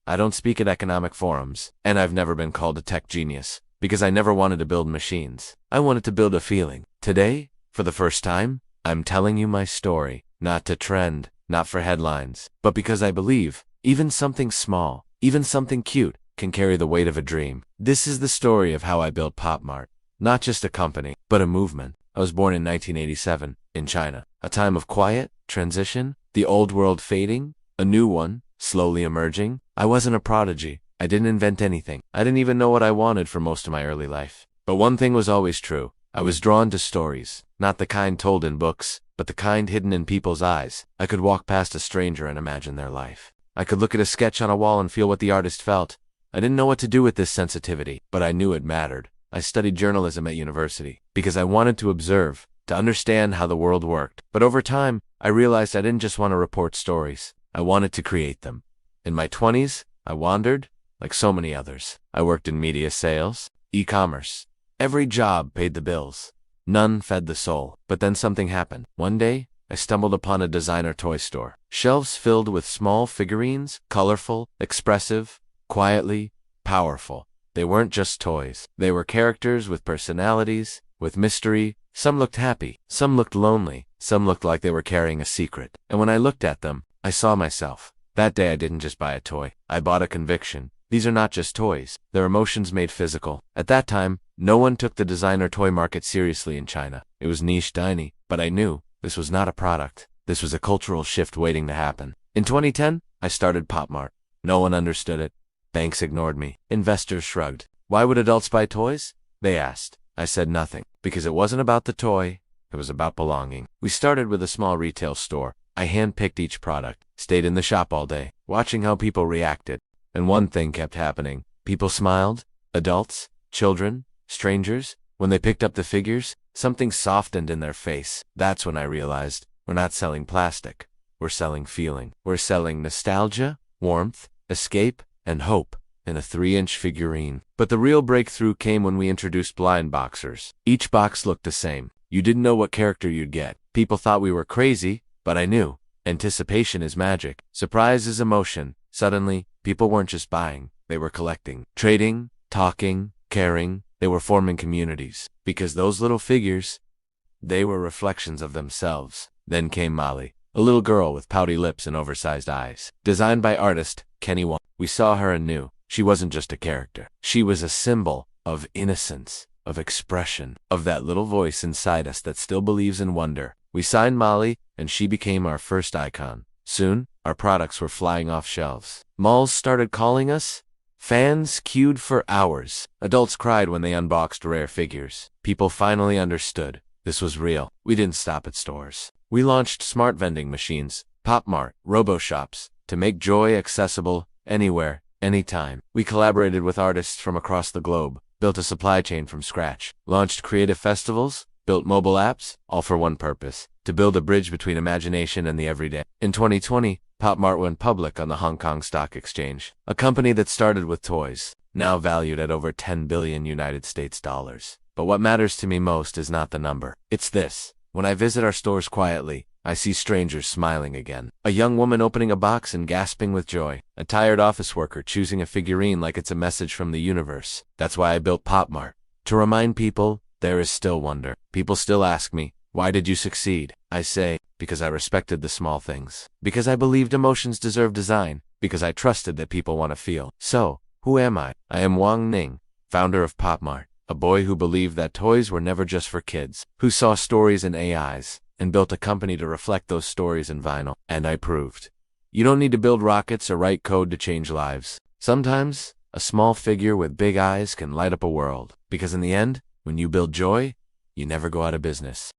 I don't speak at economic forums, and I've never been called a tech genius, because I never wanted to build machines. I wanted to build a feeling. Today, for the first time, I'm telling you my story, not to trend, not for headlines, but because I believe even something small, even something cute, can carry the weight of a dream. This is the story of how I built Pop Mart. Not just a company, but a movement. I was born in 1987, in China. A time of quiet, transition, the old world fading, a new one, slowly emerging. I wasn't a prodigy. I didn't invent anything. I didn't even know what I wanted for most of my early life. But one thing was always true. I was drawn to stories, not the kind told in books, but the kind hidden in people's eyes. I could walk past a stranger and imagine their life. I could look at a sketch on a wall and feel what the artist felt. I didn't know what to do with this sensitivity, but I knew it mattered. I studied journalism at university because I wanted to observe, to understand how the world worked. But over time, I realized I didn't just want to report stories. I wanted to create them. In my 20s, I wandered, like so many others. I worked in media sales, e-commerce. Every job paid the bills. None fed the soul. But then something happened. One day, I stumbled upon a designer toy store. Shelves filled with small figurines, colorful, expressive, quietly powerful. They weren't just toys. They were characters with personalities, with mystery. Some looked happy. Some looked lonely. Some looked like they were carrying a secret. And when I looked at them, I saw myself. That day I didn't just buy a toy. I bought a conviction. These are not just toys. They're emotions made physical. At that time, no one took the designer toy market seriously in China. It was niche, tiny, but I knew this was not a product. This was a cultural shift waiting to happen. In 2010, I started Pop Mart. No one understood it. Banks ignored me. Investors shrugged. Why would adults buy toys? They asked. I said nothing, because it wasn't about the toy. It was about belonging. We started with a small retail store. I handpicked each product, stayed in the shop all day, watching how people reacted. And one thing kept happening. People smiled. Adults, children, strangers. When they picked up the figures, something softened in their face. That's when I realized we're not selling plastic. We're selling feeling. We're selling nostalgia, warmth, escape, and hope in a 3-inch figurine. But the real breakthrough came when we introduced blind boxers. Each box looked the same. You didn't know what character you'd get. People thought we were crazy, but I knew. Anticipation is magic. Surprise is emotion. Suddenly, people weren't just buying. They were collecting, trading, talking, caring. They were forming communities. Because those little figures, they were reflections of themselves. Then came Molly, a little girl with pouty lips and oversized eyes. Designed by artist Kenny Wong. We saw her and knew she wasn't just a character. She was a symbol of innocence, of expression, of that little voice inside us that still believes in wonder. We signed Molly, and she became our first icon. Soon, our products were flying off shelves. Malls started calling us. Fans queued for hours. Adults cried when they unboxed rare figures. People finally understood. This was real. We didn't stop at stores. We launched smart vending machines, Pop Mart, robo-shops, to make joy accessible anywhere, anytime. We collaborated with artists from across the globe, built a supply chain from scratch, launched creative festivals, built mobile apps, all for one purpose, to build a bridge between imagination and the everyday. In 2020, Pop Mart went public on the Hong Kong Stock Exchange, a company that started with toys, now valued at over 10 billion United States dollars. But what matters to me most is not the number. It's this. When I visit our stores quietly, I see strangers smiling again. A young woman opening a box and gasping with joy. A tired office worker choosing a figurine like it's a message from the universe. That's why I built Pop Mart. To remind people, there is still wonder. People still ask me, why did you succeed? I say, because I respected the small things. Because I believed emotions deserve design. Because I trusted that people want to feel. So, who am I? I am Wang Ning, founder of Pop Mart. A boy who believed that toys were never just for kids. Who saw stories in AIs. And built a company to reflect those stories in vinyl. And I proved. You don't need to build rockets or write code to change lives. Sometimes, a small figure with big eyes can light up a world. Because in the end, when you build joy, you never go out of business.